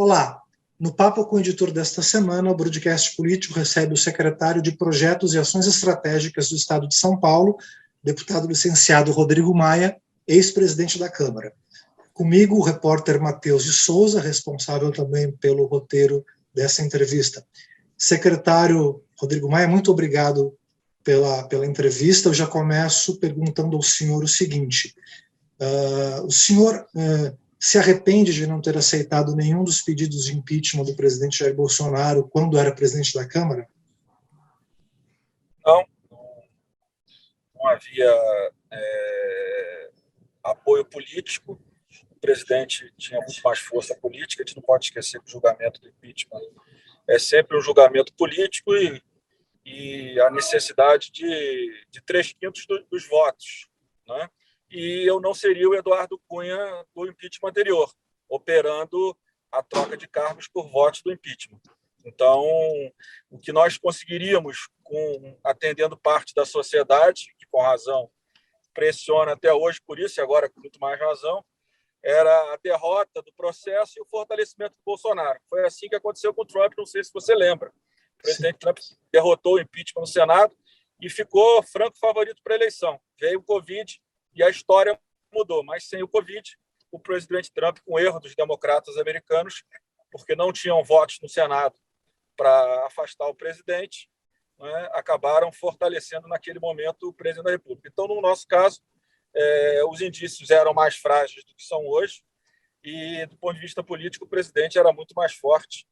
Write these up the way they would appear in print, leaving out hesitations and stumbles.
Olá, no Papo com o Editor desta semana, o Broadcast Político recebe o secretário de Projetos e Ações Estratégicas do Estado de São Paulo, deputado licenciado Rodrigo Maia, ex-presidente da Câmara. Comigo, o repórter Matheus de Souza, responsável também pelo roteiro dessa entrevista. Secretário Rodrigo Maia, muito obrigado pela entrevista. Eu já começo perguntando ao senhor o seguinte: o senhor se arrepende de não ter aceitado nenhum dos pedidos de impeachment do presidente Jair Bolsonaro quando era presidente da Câmara? Não havia apoio político. O presidente tinha muito mais força política. A gente não pode esquecer que o julgamento do impeachment é sempre um julgamento político e a necessidade de 3/5 dos votos, né? E eu não seria o Eduardo Cunha do impeachment anterior, operando a troca de cargos por votos do impeachment. Então, o que nós conseguiríamos, atendendo parte da sociedade, que com razão pressiona até hoje por isso, e agora com muito mais razão, era a derrota do processo e o fortalecimento do Bolsonaro. Foi assim que aconteceu com o Trump, não sei se você lembra. O presidente Trump derrotou o impeachment no Senado e ficou franco favorito para a eleição. Veio o Covid e a história mudou, mas sem o Covid, o presidente Trump, com erro dos democratas americanos, porque não tinham votos no Senado para afastar o presidente, né, acabaram fortalecendo naquele momento o presidente da República. Então, no nosso caso, os indícios eram mais frágeis do que são hoje e, do ponto de vista político, o presidente era muito mais forte.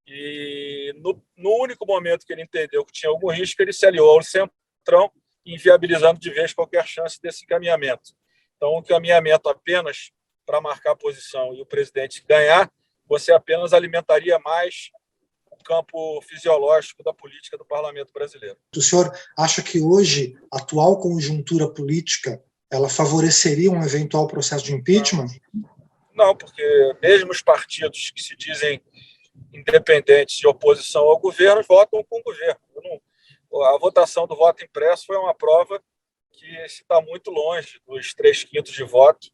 E no único momento que ele entendeu que tinha algum risco, ele se aliou ao Centrão, inviabilizando de vez qualquer chance desse encaminhamento. Então, o encaminhamento apenas para marcar a posição e o presidente ganhar, você apenas alimentaria mais o campo fisiológico da política do parlamento brasileiro. O senhor acha que hoje a atual conjuntura política ela favoreceria um eventual processo de impeachment? Não, porque mesmo os partidos que se dizem independentes de oposição ao governo votam com o governo. A votação do voto impresso foi uma prova que está muito longe dos 3/5 de voto,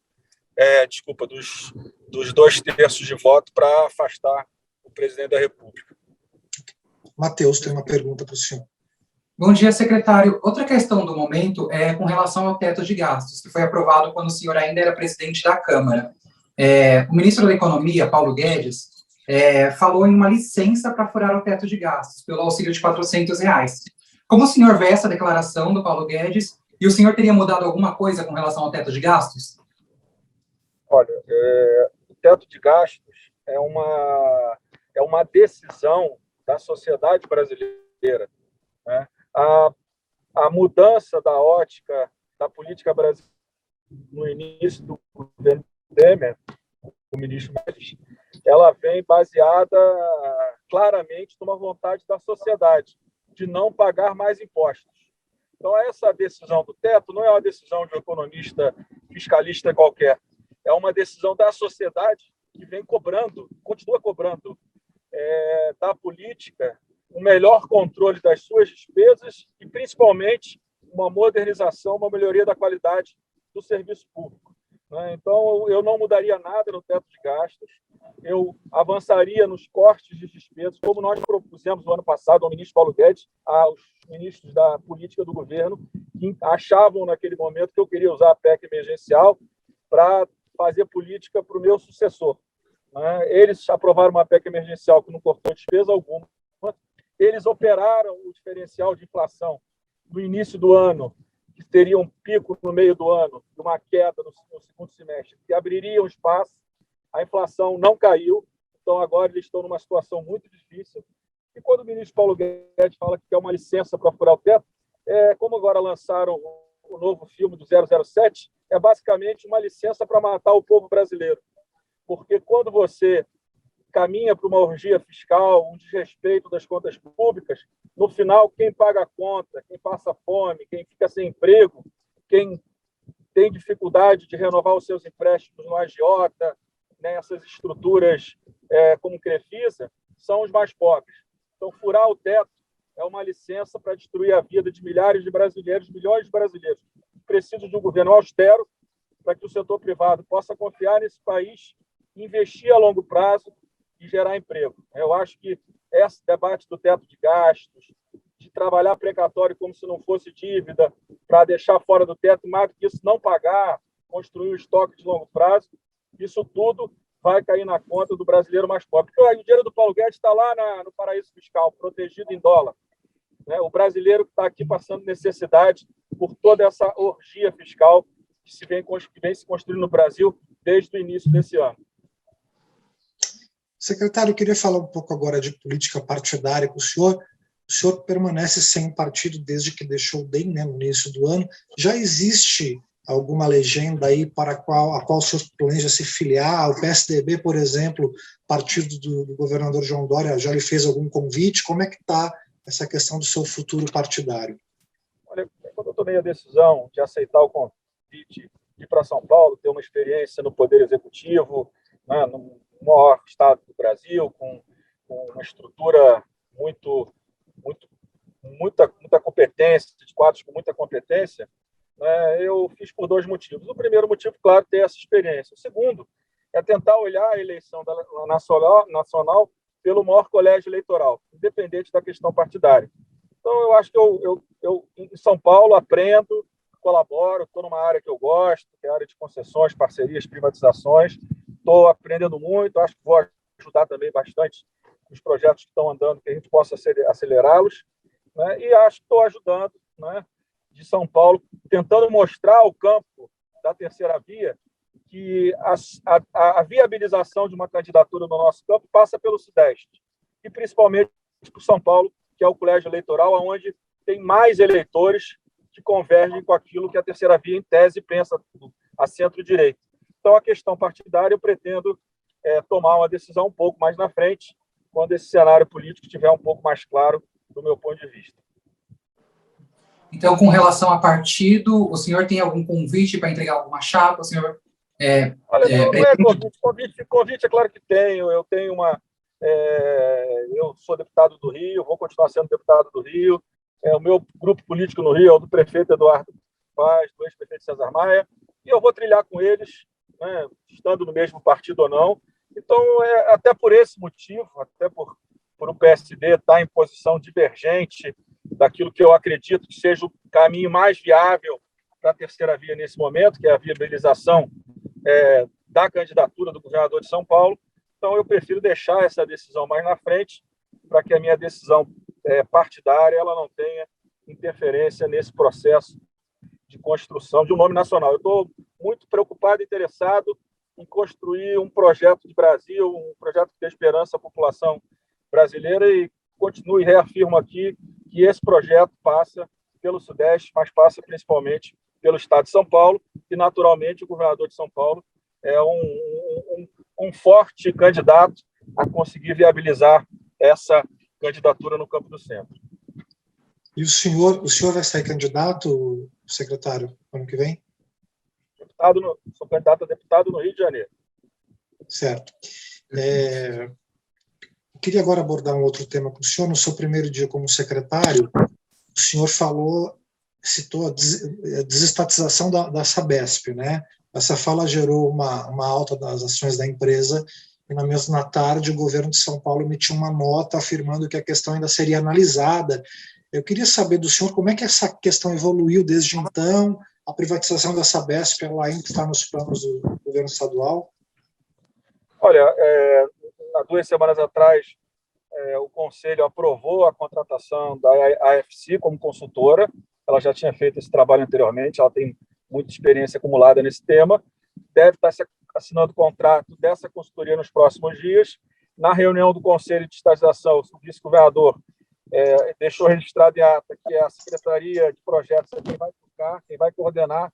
dos 2/3 de voto para afastar o presidente da República. Matheus tem uma pergunta para o senhor. Bom dia, secretário. Outra questão do momento é com relação ao teto de gastos, que foi aprovado quando o senhor ainda era presidente da Câmara. O ministro da Economia, Paulo Guedes, falou em uma licença para furar o teto de gastos, pelo auxílio de R$400. Como o senhor vê essa declaração do Paulo Guedes? E o senhor teria mudado alguma coisa com relação ao teto de gastos? Olha, o teto de gastos é uma decisão da sociedade brasileira, né? A mudança da ótica da política brasileira no início do governo Temer, o ministro Guedes, ela vem baseada claramente numa vontade da sociedade de não pagar mais impostos. Então, essa decisão do teto não é uma decisão de um economista fiscalista qualquer, é uma decisão da sociedade que vem cobrando, continua cobrando da política um melhor controle das suas despesas e, principalmente, uma modernização, uma melhoria da qualidade do serviço público. Então, eu não mudaria nada no teto de gastos, eu avançaria nos cortes de despesas, como nós propusemos no ano passado ao ministro Paulo Guedes, aos ministros da política do governo, que achavam naquele momento que eu queria usar a PEC emergencial para fazer política para o meu sucessor. Eles aprovaram uma PEC emergencial que não cortou despesa alguma, eles operaram o diferencial de inflação no início do ano, que teria um pico no meio do ano, e uma queda no segundo semestre, que abriria um espaço. A inflação não caiu, então agora eles estão numa situação muito difícil. E quando o ministro Paulo Guedes fala que quer uma licença para furar o teto, como agora lançaram o novo filme do 007, é basicamente uma licença para matar o povo brasileiro. Porque quando você caminha para uma orgia fiscal, um desrespeito das contas públicas, no final, quem paga a conta, quem passa fome, quem fica sem emprego, quem tem dificuldade de renovar os seus empréstimos no agiota, nessas estruturas como Crefisa, são os mais pobres. Então, furar o teto é uma licença para destruir a vida de milhares de brasileiros, milhões de brasileiros que precisam de um governo austero para que o setor privado possa confiar nesse país, investir a longo prazo, e gerar emprego. Eu acho que esse debate do teto de gastos, de trabalhar precatório como se não fosse dívida, para deixar fora do teto, mais do que isso, não pagar, construir um estoque de longo prazo, isso tudo vai cair na conta do brasileiro mais pobre. Porque o dinheiro do Paulo Guedes está lá no paraíso fiscal, protegido em dólar. Né? O brasileiro que está aqui passando necessidade por toda essa orgia fiscal que vem se construindo no Brasil desde o início desse ano. Secretário, eu queria falar um pouco agora de política partidária com o senhor. O senhor permanece sem partido desde que deixou o DEM, né, no início do ano. Já existe alguma legenda aí para a qual o senhor planeja se filiar? O PSDB, por exemplo, partido do governador João Dória, já lhe fez algum convite? Como é que está essa questão do seu futuro partidário? Olha, quando eu tomei a decisão de aceitar o convite de ir para São Paulo, ter uma experiência no Poder Executivo, né, no maior estado do Brasil, com uma estrutura muita competência, de quadros com muita competência, né, eu fiz por dois motivos. O primeiro motivo, claro, ter essa experiência. O segundo é tentar olhar a eleição nacional pelo maior colégio eleitoral, independente da questão partidária. Então, eu acho que eu em São Paulo, aprendo, colaboro, estou numa área que eu gosto, que é a área de concessões, parcerias, privatizações. Estou aprendendo muito, acho que vou ajudar também bastante os projetos que estão andando, que a gente possa acelerá-los. Né? E acho que estou ajudando, né, de São Paulo, tentando mostrar ao campo da terceira via que a viabilização de uma candidatura no nosso campo passa pelo Sudeste, e principalmente por São Paulo, que é o colégio eleitoral onde tem mais eleitores que convergem com aquilo que a terceira via, em tese, pensa a centro-direita. Então, a questão partidária, eu pretendo tomar uma decisão um pouco mais na frente, quando esse cenário político estiver um pouco mais claro do meu ponto de vista. Então, com relação a partido, o senhor tem algum convite para entregar alguma chapa? O senhor Olha, não é convite é claro que tenho. Eu tenho eu sou deputado do Rio, vou continuar sendo deputado do Rio. O meu grupo político no Rio é o do prefeito Eduardo Paz, do ex-prefeito César Maia, e eu vou trilhar com eles, né, estando no mesmo partido ou não. Então, até por esse motivo, até por o PSD estar em posição divergente daquilo que eu acredito que seja o caminho mais viável para a terceira via nesse momento, que é a viabilização da candidatura do governador de São Paulo. Então, eu prefiro deixar essa decisão mais na frente, para que a minha decisão partidária ela não tenha interferência nesse processo de construção de um nome nacional. Eu estou muito preocupado e interessado em construir um projeto de Brasil, um projeto que dê esperança à população brasileira, e continuo e reafirmo aqui que esse projeto passa pelo Sudeste, mas passa principalmente pelo Estado de São Paulo, e, naturalmente, o governador de São Paulo é um forte candidato a conseguir viabilizar essa candidatura no Campo do Centro. E o senhor vai sair candidato, secretário, ano que vem? Sou candidato a deputado no Rio de Janeiro. Certo. Eu queria agora abordar um outro tema com o senhor. No seu primeiro dia como secretário, o senhor citou a desestatização da Sabesp, né? Essa fala gerou uma alta das ações da empresa, e na mesma tarde o governo de São Paulo emitiu uma nota afirmando que a questão ainda seria analisada. Eu queria saber do senhor como é que essa questão evoluiu desde então. A privatização da Sabesp, ela ainda está nos planos do governo estadual? Olha, há 2 semanas atrás, o Conselho aprovou a contratação da AFC como consultora. Ela já tinha feito esse trabalho anteriormente, ela tem muita experiência acumulada nesse tema. Deve estar assinando o contrato dessa consultoria nos próximos dias. Na reunião do Conselho de Estatização, o vice-governador deixou registrado em ata que a Secretaria de Projetos é quem vai tocar, quem vai coordenar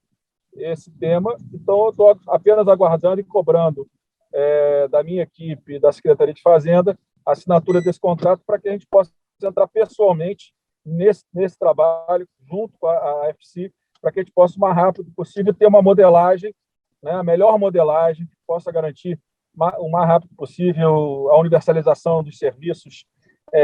esse tema. Então, eu estou apenas aguardando e cobrando da minha equipe, da Secretaria de Fazenda, a assinatura desse contrato para que a gente possa entrar pessoalmente nesse trabalho, junto com a AFC, para que a gente possa, o mais rápido possível, ter uma modelagem, né, a melhor modelagem que possa garantir o mais rápido possível a universalização dos serviços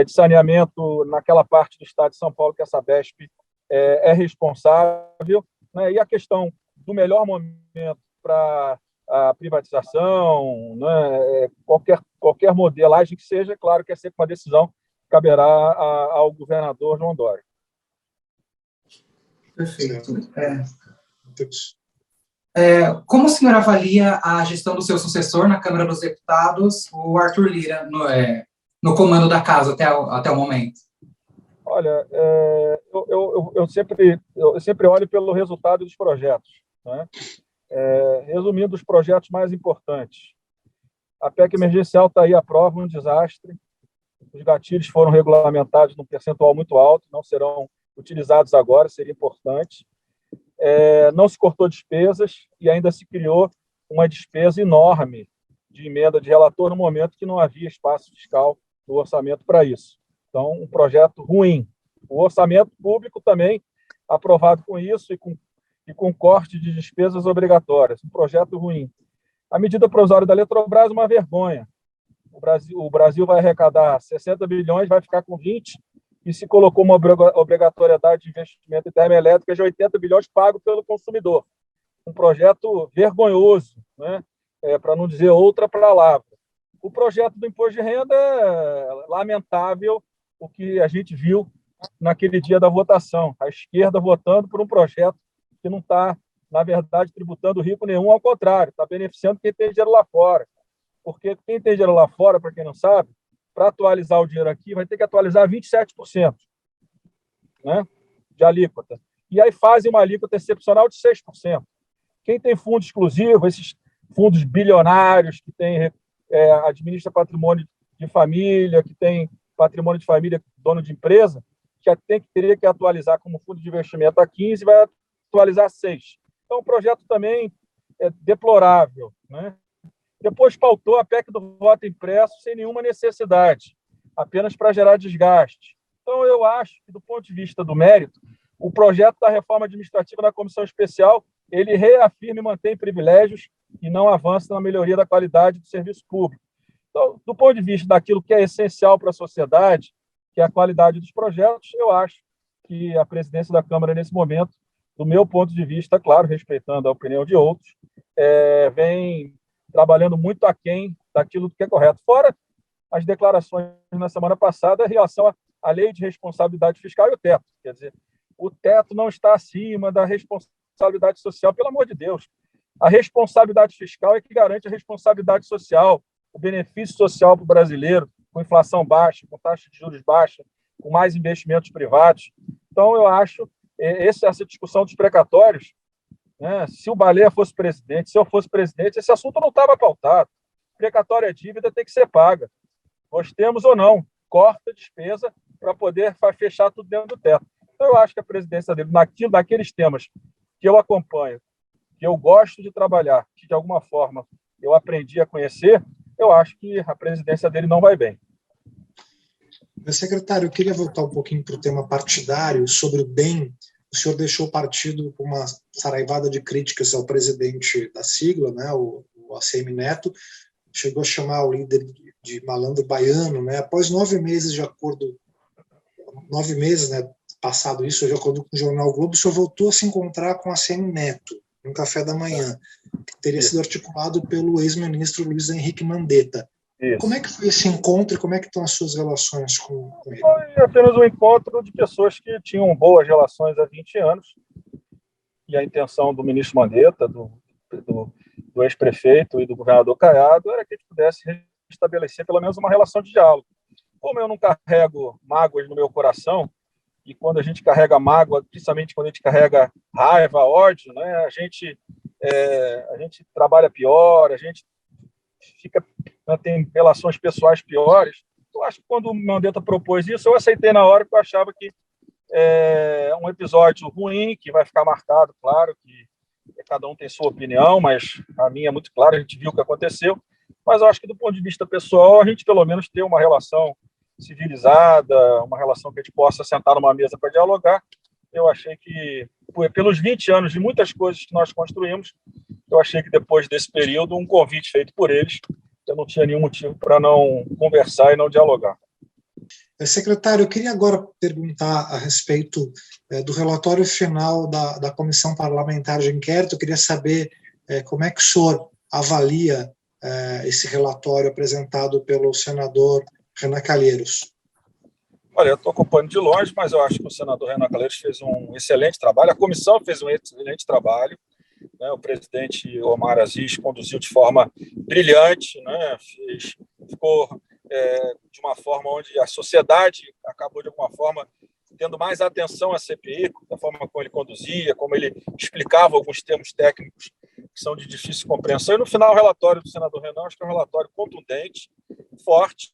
de saneamento naquela parte do estado de São Paulo que a Sabesp é responsável, né, e a questão do melhor momento para a privatização, né, qualquer modelagem que seja, claro que é sempre uma decisão que caberá ao governador João Dória. Perfeito. Deus. Como o senhor avalia a gestão do seu sucessor na Câmara dos Deputados, o Arthur Lira, no comando da casa até o momento? Olha, eu sempre olho pelo resultado dos projetos, né? Resumindo, os projetos mais importantes. A PEC emergencial está aí à prova, um desastre. Os gatilhos foram regulamentados num percentual muito alto, não serão utilizados agora, seria importante. Não se cortou despesas e ainda se criou uma despesa enorme de emenda de relator no momento que não havia espaço fiscal no orçamento para isso. Então, um projeto ruim. O orçamento público também aprovado com isso e com corte de despesas obrigatórias. Um projeto ruim. A medida provisória da Eletrobras é uma vergonha. O Brasil vai arrecadar 60 bilhões, vai ficar com 20, e se colocou uma obrigatoriedade de investimento em termoelétrica de 80 bilhões pago pelo consumidor. Um projeto vergonhoso, né? Para não dizer outra palavra. O projeto do imposto de renda é lamentável, o que a gente viu naquele dia da votação. A esquerda votando por um projeto que não está, na verdade, tributando rico nenhum, ao contrário, está beneficiando quem tem dinheiro lá fora. Porque quem tem dinheiro lá fora, para quem não sabe, para atualizar o dinheiro aqui, vai ter que atualizar 27%, né, de alíquota. E aí fazem uma alíquota excepcional de 6%. Quem tem fundo exclusivo, esses fundos bilionários, que administra patrimônio de família, que tem patrimônio de família, dono de empresa, teria que atualizar como fundo de investimento a 15%, vai atualizar a 6%. Então, o projeto também é deplorável, né? Depois pautou a PEC do voto impresso sem nenhuma necessidade, apenas para gerar desgaste. Então, eu acho que, do ponto de vista do mérito, o projeto da reforma administrativa na comissão especial, ele reafirma e mantém privilégios e não avança na melhoria da qualidade do serviço público. Então, do ponto de vista daquilo que é essencial para a sociedade, que é a qualidade dos projetos, eu acho que a presidência da Câmara, nesse momento, do meu ponto de vista, claro, respeitando a opinião de outros, vem trabalhando muito aquém daquilo que é correto. Fora as declarações na semana passada em relação à lei de responsabilidade fiscal e o teto. Quer dizer, o teto não está acima da responsabilidade social, pelo amor de Deus. A responsabilidade fiscal é que garante a responsabilidade social, o benefício social para o brasileiro, com inflação baixa, com taxa de juros baixa, com mais investimentos privados. Então, eu acho essa discussão dos precatórios, né, se o Baleia fosse presidente, se eu fosse presidente, esse assunto não estava pautado. Precatória é dívida, tem que ser paga. Gostemos ou não, corta a despesa para poder fechar tudo dentro do teto. Então, eu acho que a presidência dele, naqueles temas que eu acompanho, que eu gosto de trabalhar, que de alguma forma eu aprendi a conhecer, eu acho que a presidência dele não vai bem. Secretário, eu queria voltar um pouquinho para o tema partidário, sobre o DEM. O senhor deixou o partido com uma saraivada de críticas ao presidente da sigla, né, o ACM Neto, chegou a chamar o líder de malandro baiano, né, após 9 meses de acordo, 9 meses, né, passado isso, de acordo com o jornal Globo, o senhor voltou a se encontrar com o ACM Neto, no café da manhã, que teria sido articulado pelo ex-ministro Luiz Henrique Mandetta. Isso. Como é que foi esse encontro e como é que estão as suas relações com ele? Foi apenas um encontro de pessoas que tinham boas relações há 20 anos, e a intenção do ministro Mandetta, do ex-prefeito e do governador Caiado era que a gente pudesse restabelecer pelo menos uma relação de diálogo. Como eu não carrego mágoas no meu coração, e quando a gente carrega mágoa, principalmente quando a gente carrega raiva, ódio, né, a gente trabalha pior, a gente tem relações pessoais piores. Eu acho que quando o Mandetta propôs isso, eu aceitei na hora, porque eu achava que é um episódio ruim, que vai ficar marcado, claro, que cada um tem sua opinião, mas a minha é muito clara, a gente viu o que aconteceu. Mas eu acho que, do ponto de vista pessoal, a gente pelo menos tem uma relação civilizada, uma relação que a gente possa sentar numa mesa para dialogar. Eu achei que, pelos 20 anos de muitas coisas que nós construímos, eu achei que depois desse período, um convite feito por eles, eu não tinha nenhum motivo para não conversar e não dialogar. Secretário, eu queria agora perguntar a respeito do relatório final da Comissão Parlamentar de Inquérito. Eu queria saber como é que o senhor avalia esse relatório apresentado pelo senador Renan Calheiros? Olha, eu estou acompanhando de longe, mas eu acho que o senador Renan Calheiros fez um excelente trabalho, a comissão fez um excelente trabalho, né? O presidente Omar Aziz conduziu de forma brilhante, né? Ficou de uma forma onde a sociedade acabou, de alguma forma, tendo mais atenção à CPI, da forma como ele conduzia, como ele explicava alguns termos técnicos que são de difícil compreensão. E, no final, o relatório do senador Renan, acho que é um relatório contundente, forte,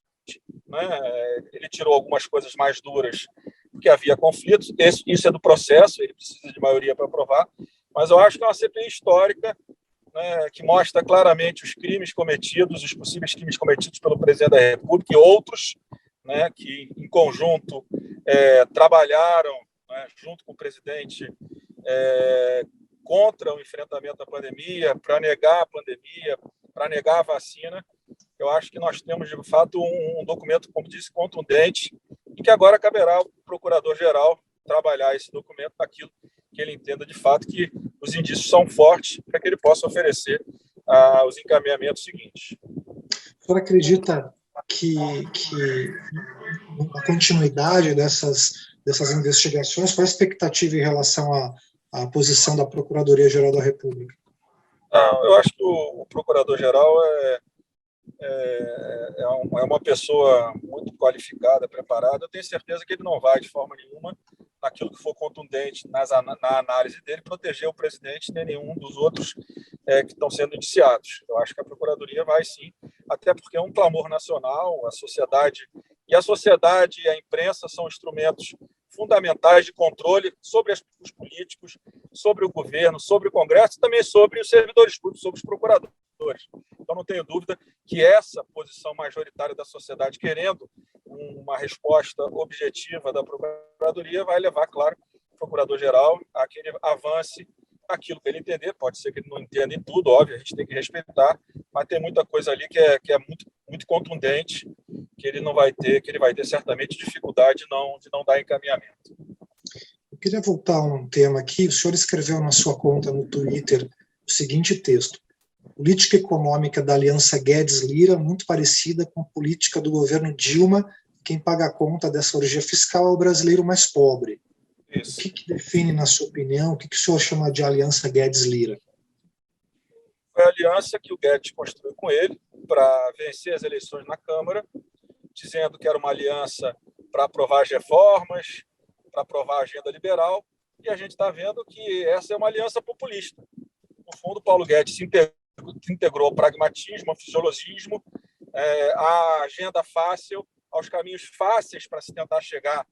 né? Ele tirou algumas coisas mais duras, porque havia conflitos. Isso é do processo, ele precisa de maioria para aprovar, mas eu acho que é uma CPI histórica, né, que mostra claramente os crimes cometidos, os possíveis crimes cometidos pelo presidente da República e outros, né, que, em conjunto, trabalharam, né, junto com o presidente, contra o enfrentamento da pandemia, para negar a pandemia, para negar a vacina. Eu acho que nós temos, de fato, um documento, como disse, contundente, e que agora caberá ao procurador-geral trabalhar esse documento naquilo que ele entenda, de fato, que os indícios são fortes para que ele possa oferecer os encaminhamentos seguintes. O senhor acredita que a continuidade dessas investigações, qual a expectativa em relação à posição da Procuradoria-Geral da República? Eu acho que o Procurador-Geral é uma pessoa muito qualificada, preparada. Eu tenho certeza que ele não vai, de forma nenhuma, naquilo que for contundente na análise dele, proteger o presidente nem nenhum dos outros que estão sendo indiciados. Eu acho que a Procuradoria vai sim, até porque é um clamor nacional, a sociedade e a imprensa são instrumentos fundamentais de controle sobre os políticos, sobre o governo, sobre o Congresso e também sobre os servidores públicos, sobre os procuradores. Então, não tenho dúvida que essa posição majoritária da sociedade, querendo uma resposta objetiva da Procuradoria, vai levar, claro, o Procurador-Geral a que ele avance aquilo que ele entender. Pode ser que ele não entenda em tudo, óbvio, a gente tem que respeitar, mas tem muita coisa ali que é muito, muito contundente, que ele vai ter certamente dificuldade de não dar encaminhamento. Eu queria voltar a um tema aqui. O senhor escreveu na sua conta no Twitter o seguinte texto: política econômica da aliança Guedes-Lira, muito parecida com a política do governo Dilma. Quem paga a conta dessa orgia fiscal é o brasileiro mais pobre. Isso. O que define, na sua opinião, o que o senhor chama de aliança Guedes-Lira? Foi a aliança que o Guedes construiu com ele para vencer as eleições na Câmara, dizendo que era uma aliança para aprovar as reformas, para aprovar a agenda liberal, e a gente está vendo que essa é uma aliança populista. No fundo, Paulo Guedes se integrou ao pragmatismo, ao fisiologismo, à agenda fácil, aos caminhos fáceis para se tentar chegar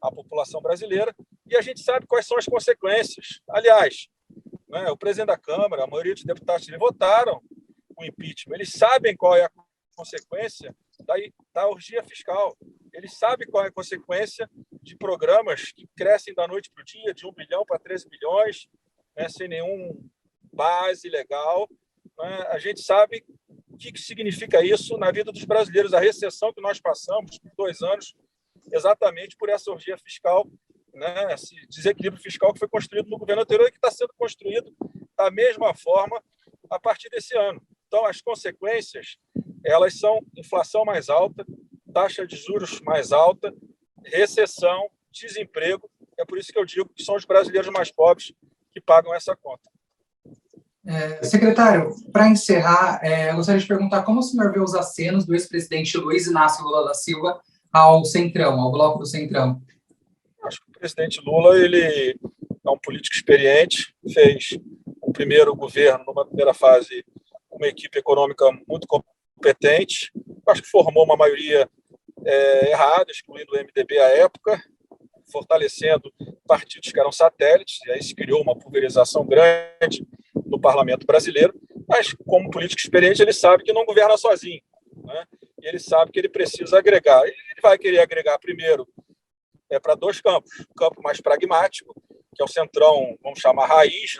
à população brasileira, e a gente sabe quais são as consequências. Aliás, o presidente da Câmara, a maioria dos deputados que votaram o impeachment, eles sabem qual é a consequência da orgia fiscal, eles sabem qual é a consequência de programas que crescem da noite para o dia, de 1 bilhão para 13 bilhões, sem nenhum base legal. A gente sabe o que significa isso na vida dos brasileiros, a recessão que nós passamos por 2 anos, exatamente por essa orgia fiscal, esse desequilíbrio fiscal que foi construído no governo anterior e que está sendo construído da mesma forma a partir desse ano. Então, as consequências, elas são inflação mais alta, taxa de juros mais alta, recessão, desemprego. É por isso que eu digo que são os brasileiros mais pobres que pagam essa conta. Secretário, para encerrar, eu gostaria de perguntar como o senhor vê os acenos do ex-presidente Luiz Inácio Lula da Silva ao Centrão, ao Bloco do Centrão? Acho que o presidente Lula ele é um político experiente, fez um primeiro governo, numa primeira fase, com uma equipe econômica muito competente. Acho que formou uma maioria errada, excluindo o MDB à época, fortalecendo partidos que eram satélites, e aí se criou uma pulverização grande no parlamento brasileiro, mas como político experiente ele sabe que não governa sozinho, E ele sabe que ele precisa agregar. Ele vai querer agregar primeiro para 2 campos, o campo mais pragmático, que é o centrão, vamos chamar raiz,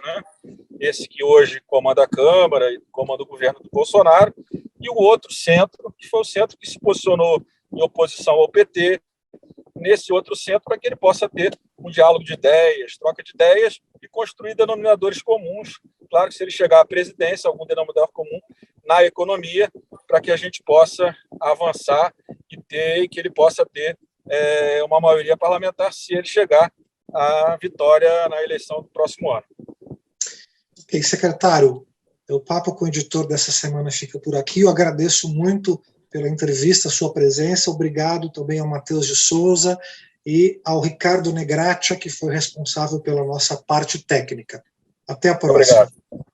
esse que hoje comanda a Câmara e comanda o governo do Bolsonaro, e o outro centro, que foi o centro que se posicionou em oposição ao PT, nesse outro centro, para que ele possa ter um diálogo de ideias, troca de ideias e construir denominadores comuns claro que se ele chegar à presidência, algum denominador comum na economia, para que a gente possa avançar e que ele possa ter uma maioria parlamentar se ele chegar à vitória na eleição do próximo ano. Ok, secretário, o Papo com o Editor dessa semana fica por aqui. Eu agradeço muito pela entrevista, a sua presença. Obrigado também ao Matheus de Souza e ao Ricardo Negratia, que foi responsável pela nossa parte técnica. Até a próxima. Obrigado.